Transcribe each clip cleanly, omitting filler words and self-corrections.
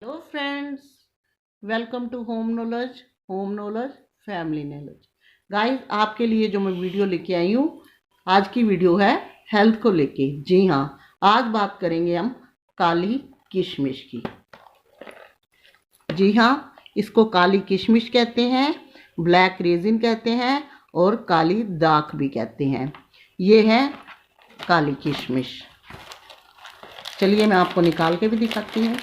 Hello friends, welcome to home knowledge family knowledge. Guys, आपके लिए जो मैं वीडियो लेके आई हूँ, आज की वीडियो है हेल्थ को लेके। जी हाँ, आज बात करेंगे हम काली किशमिश की। जी हाँ, इसको काली किशमिश कहते हैं, ब्लैक रेजिन कहते हैं और काली दाख भी कहते हैं। ये है काली किशमिश। चलिए मैं आपको निकाल के भी दिखाती हूँ।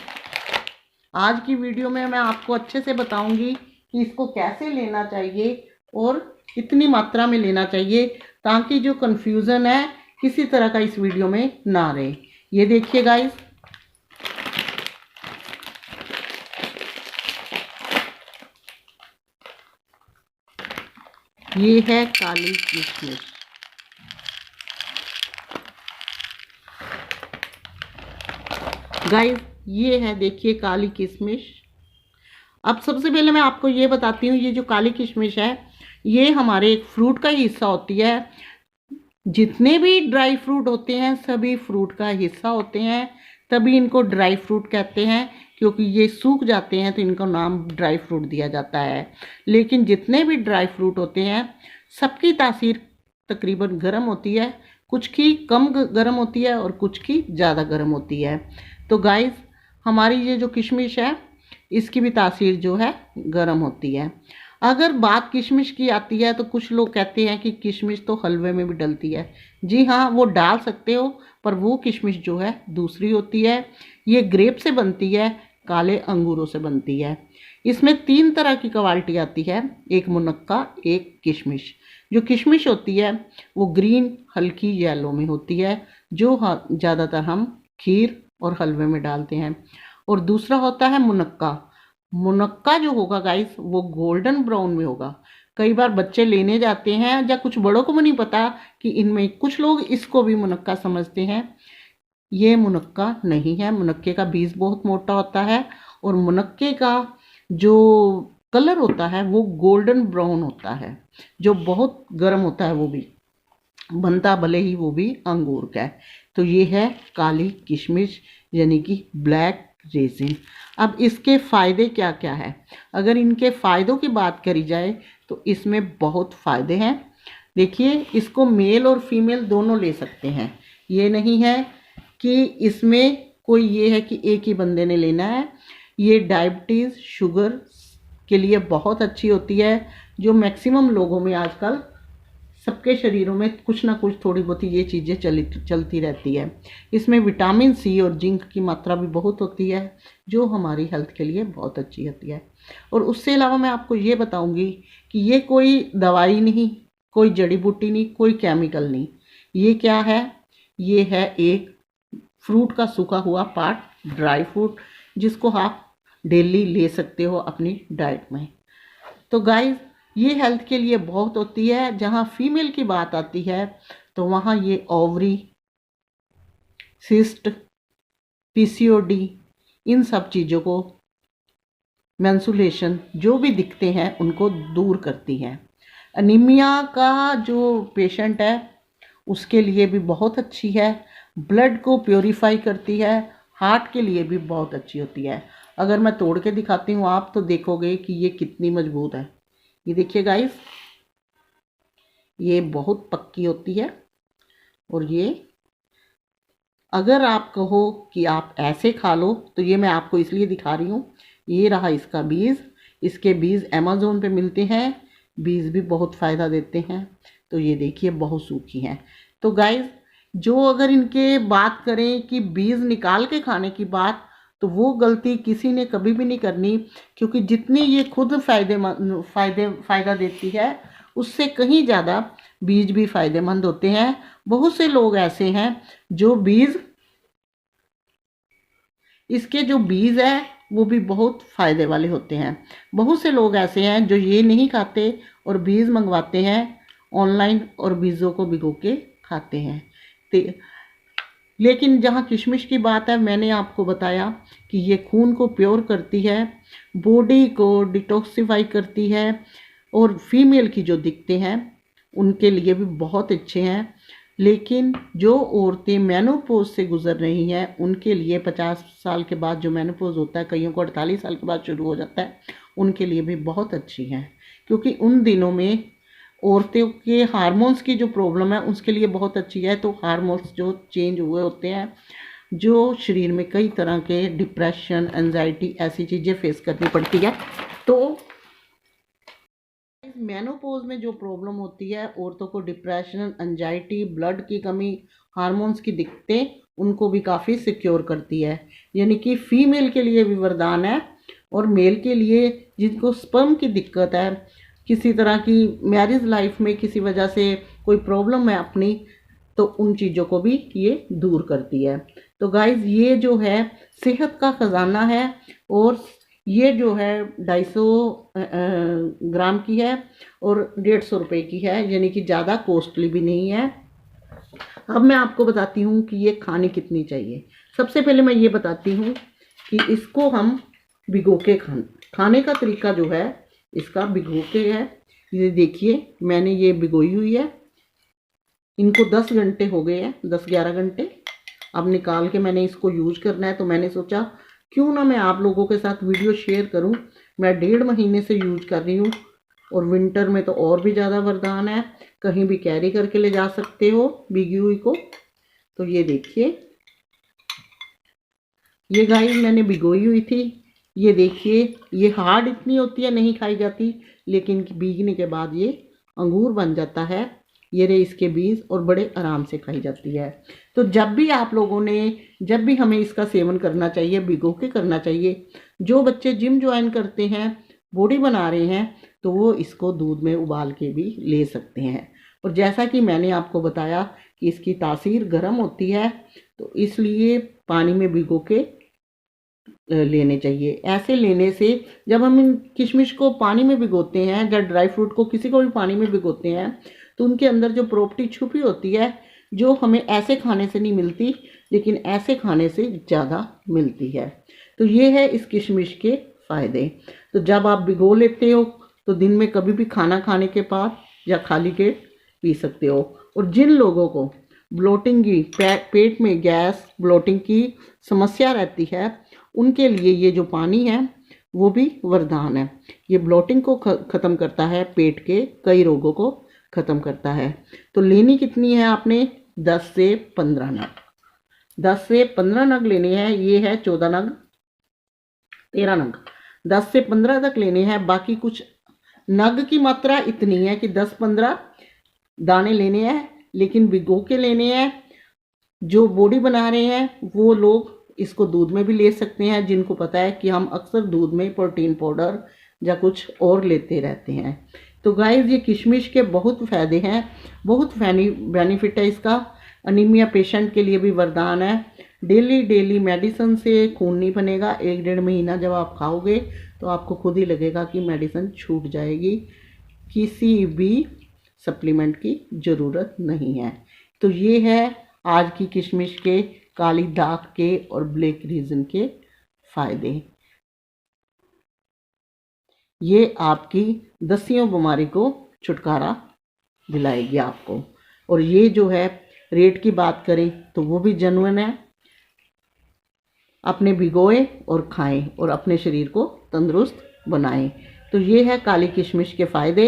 आज की वीडियो में मैं आपको अच्छे से बताऊंगी कि इसको कैसे लेना चाहिए और कितनी मात्रा में लेना चाहिए, ताकि जो कंफ्यूजन है किसी तरह का इस वीडियो में ना रहे। ये देखिए गाइस, ये है काली किशमिश। गाइस, ये है, देखिए काली किशमिश। अब सबसे पहले मैं आपको ये बताती हूँ, ये जो काली किशमिश है ये हमारे एक फ्रूट का ही हिस्सा होती है। जितने भी ड्राई फ्रूट होते हैं सभी फ्रूट का हिस्सा होते हैं, तभी इनको ड्राई फ्रूट कहते हैं, क्योंकि ये सूख जाते हैं तो इनको नाम ड्राई फ्रूट दिया जाता है। लेकिन जितने भी ड्राई फ्रूट होते हैं सबकी तासीर तकरीबन गर्म होती है, कुछ की कम गर्म होती है और कुछ की ज़्यादा गर्म होती है। तो गाइस, हमारी ये जो किशमिश है इसकी भी तासीर जो है गर्म होती है। अगर बात किशमिश की आती है तो कुछ लोग कहते हैं कि किशमिश तो हलवे में भी डलती है। जी हाँ, वो डाल सकते हो, पर वो किशमिश जो है दूसरी होती है। ये ग्रेप से बनती है, काले अंगूरों से बनती है। इसमें 3 तरह की क्वालिटी आती है, एक मुनक्का, एक किशमिश। जो किशमिश होती है वो ग्रीन हल्की येलो में होती है, जो ज़्यादातर हम खीर और हलवे में डालते हैं। और दूसरा होता है मुनक्का। मुनक्का जो होगा गाइस वो गोल्डन ब्राउन में होगा। कई बार बच्चे लेने जाते हैं या कुछ बड़ों को भी नहीं पता कि इनमें, कुछ लोग इसको भी मुनक्का समझते हैं। ये मुनक्का नहीं है। मुनक्के का बीज बहुत मोटा होता है और मुनक्के का जो कलर होता है वो गोल्डन ब्राउन होता है, जो बहुत गर्म होता है। वो भी बनता भले ही वो भी अंगूर का है। तो ये है काली किशमिश, यानी कि ब्लैक रेजिन। अब इसके फ़ायदे क्या क्या है? अगर इनके फ़ायदों की बात करी जाए तो इसमें बहुत फ़ायदे हैं। देखिए, इसको मेल और फीमेल दोनों ले सकते हैं। ये नहीं है कि इसमें कोई ये है कि एक ही बंदे ने लेना है। ये डायबिटीज़, शुगर के लिए बहुत अच्छी होती है, जो मैक्सिमम लोगों में आजकल सबके शरीरों में कुछ ना कुछ थोड़ी बहुत ये चीज़ें चलती रहती है। इसमें विटामिन सी और जिंक की मात्रा भी बहुत होती है, जो हमारी हेल्थ के लिए बहुत अच्छी होती है। और उससे अलावा मैं आपको ये बताऊंगी कि ये कोई दवाई नहीं, कोई जड़ी बूटी नहीं, कोई केमिकल नहीं। ये क्या है? ये है एक फ्रूट का सूखा हुआ पार्ट, ड्राई फ्रूट, जिसको आप डेली ले सकते हो अपनी डाइट में। तो गाइस, ये हेल्थ के लिए बहुत होती है। जहाँ फीमेल की बात आती है तो वहाँ ये ओवरी, सिस्ट, पीसीओडी, इन सब चीज़ों को, मेंसुलेशन जो भी दिखते हैं उनको दूर करती है। अनीमिया का जो पेशेंट है उसके लिए भी बहुत अच्छी है। ब्लड को प्योरीफाई करती है। हार्ट के लिए भी बहुत अच्छी होती है। अगर मैं तोड़ के दिखाती हूँ आप तो देखोगे कि ये कितनी मजबूत है। ये देखिए गाइस, ये बहुत पक्की होती है। और ये, अगर आप कहो कि आप ऐसे खा लो तो ये मैं आपको इसलिए दिखा रही हूँ। ये रहा इसका बीज। इसके बीज अमेज़ोन पे मिलते हैं। बीज भी बहुत फ़ायदा देते हैं। तो ये देखिए बहुत सूखी हैं। तो गाइस, जो अगर इनके बात करें कि बीज निकाल के खाने की बात, तो वो गलती किसी ने कभी भी नहीं करनी, क्योंकि जितनी ये खुद फ़ायदा देती है उससे कहीं ज़्यादा बीज भी फ़ायदेमंद होते हैं। बहुत से लोग ऐसे हैं जो बीज, इसके जो बीज है वो भी बहुत फ़ायदे वाले होते हैं। बहुत से लोग ऐसे हैं जो ये नहीं खाते और बीज मंगवाते हैं ऑनलाइन और बीजों को भिगो के खाते हैं। लेकिन जहाँ किशमिश की बात है, मैंने आपको बताया कि ये खून को प्योर करती है, बॉडी को डिटॉक्सिफाई करती है, और फीमेल की जो दिखते हैं उनके लिए भी बहुत अच्छे हैं। लेकिन जो औरतें मेनोपॉज से गुजर रही हैं उनके लिए 50 साल के बाद जो मेनोपॉज होता है, कईयों को 48 साल के बाद शुरू हो जाता है, उनके लिए भी बहुत अच्छी है, क्योंकि उन दिनों में औरतों के हार्मोन्स की जो प्रॉब्लम है उसके लिए बहुत अच्छी है। तो हार्मोन्स जो चेंज हुए होते हैं, जो शरीर में कई तरह के डिप्रेशन, एंजाइटी, ऐसी चीज़ें फेस करनी पड़ती है। तो मेनोपॉज में जो प्रॉब्लम होती है औरतों को, डिप्रेशन, एंजाइटी, ब्लड की कमी, हार्मोन्स की दिक्कतें, उनको भी काफ़ी सिक्योर करती है। यानी कि फीमेल के लिए भी वरदान है, और मेल के लिए जिनको स्पर्म की दिक्कत है, किसी तरह की मैरिज लाइफ में किसी वजह से कोई प्रॉब्लम है अपनी, तो उन चीज़ों को भी ये दूर करती है। तो गाइज ये जो है सेहत का ख़जाना है, और ये जो है 250 ग्राम की है और 150 रुपये की है, यानी कि ज़्यादा कॉस्टली भी नहीं है। अब मैं आपको बताती हूँ कि ये खानी कितनी चाहिए। सबसे पहले मैं ये बताती हूँ कि इसको हम भिगो के खाने का तरीका जो है इसका भिगो के है। ये देखिए मैंने ये भिगोई हुई है, इनको 10 घंटे हो गए हैं, 10-11 घंटे। अब निकाल के मैंने इसको यूज करना है, तो मैंने सोचा क्यों ना मैं आप लोगों के साथ वीडियो शेयर करूं। मैं 1.5 महीने से यूज कर रही हूँ, और विंटर में तो और भी ज़्यादा वरदान है, कहीं भी कैरी करके ले जा सकते हो भीगी हुई को। तो ये देखिए, ये गाइस मैंने भिगोई हुई थी। ये देखिए, ये हार्ड इतनी होती है, नहीं खाई जाती, लेकिन भीगने के बाद ये अंगूर बन जाता है। ये रहे इसके बीज, और बड़े आराम से खाई जाती है। तो जब भी आप लोगों ने, जब भी हमें इसका सेवन करना चाहिए, भिगो के करना चाहिए। जो बच्चे जिम ज्वाइन करते हैं, बॉडी बना रहे हैं, तो वो इसको दूध में उबाल के भी ले सकते हैं। और जैसा कि मैंने आपको बताया कि इसकी तासीर गर्म होती है, तो इसलिए पानी में भिगो के लेने चाहिए। ऐसे लेने से, जब हम इन किशमिश को पानी में भिगोते हैं, या ड्राई फ्रूट को किसी को भी पानी में भिगोते हैं, तो उनके अंदर जो प्रॉपर्टी छुपी होती है, जो हमें ऐसे खाने से नहीं मिलती, लेकिन ऐसे खाने से ज़्यादा मिलती है। तो ये है इस किशमिश के फ़ायदे। तो जब आप भिगो लेते हो, तो दिन में कभी भी खाना खाने के बाद या खाली पेट पी सकते हो। और जिन लोगों को ब्लोटिंग की, पेट में गैस, ब्लोटिंग की समस्या रहती है, उनके लिए ये जो पानी है वो भी वरदान है। ये ब्लोटिंग को ख़त्म करता है, पेट के कई रोगों को ख़त्म करता है। तो लेनी कितनी है आपने? 10 से 15 नग। 10 से 15 नग लेने हैं। ये है 14 नग, 13 नग, 10 से 15 तक लेने हैं। बाकी कुछ नग की मात्रा इतनी है कि 10-15 दाने लेने हैं, लेकिन भिगो के लेने हैं। जो बॉडी बना रहे हैं वो लोग इसको दूध में भी ले सकते हैं, जिनको पता है कि हम अक्सर दूध में प्रोटीन पाउडर या कुछ और लेते रहते हैं। तो गाइस ये किशमिश के बहुत फ़ायदे हैं, बहुत बेनिफिट है इसका। अनीमिया पेशेंट के लिए भी वरदान है। डेली मेडिसिन से खून नहीं बनेगा। 1-1.5 महीना जब आप खाओगे तो आपको खुद ही लगेगा कि मेडिसिन छूट जाएगी, किसी भी सप्लीमेंट की ज़रूरत नहीं है। तो ये है आज की किशमिश के काली दाग के और ब्लैक रीजन के फ़ायदे। ये आपकी दसियों बीमारी को छुटकारा दिलाएगी आपको। और ये जो है रेट की बात करें तो वो भी जेन्युइन है। अपने भिगोए और खाएं और अपने शरीर को तंदुरुस्त बनाएं। तो ये है काली किशमिश के फ़ायदे।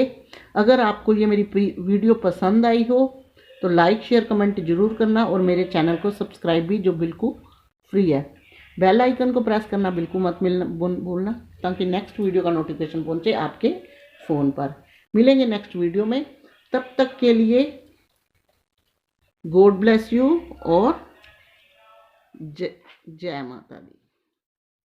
अगर आपको ये मेरी वीडियो पसंद आई हो तो लाइक, शेयर, कमेंट ज़रूर करना, और मेरे चैनल को सब्सक्राइब भी, जो बिल्कुल फ्री है। बेल आइकन को प्रेस करना बिल्कुल मत भूलना, ताकि नेक्स्ट वीडियो का नोटिफिकेशन पहुंचे आपके फ़ोन पर। मिलेंगे नेक्स्ट वीडियो में, तब तक के लिए गॉड ब्लेस यू और जय माता दी।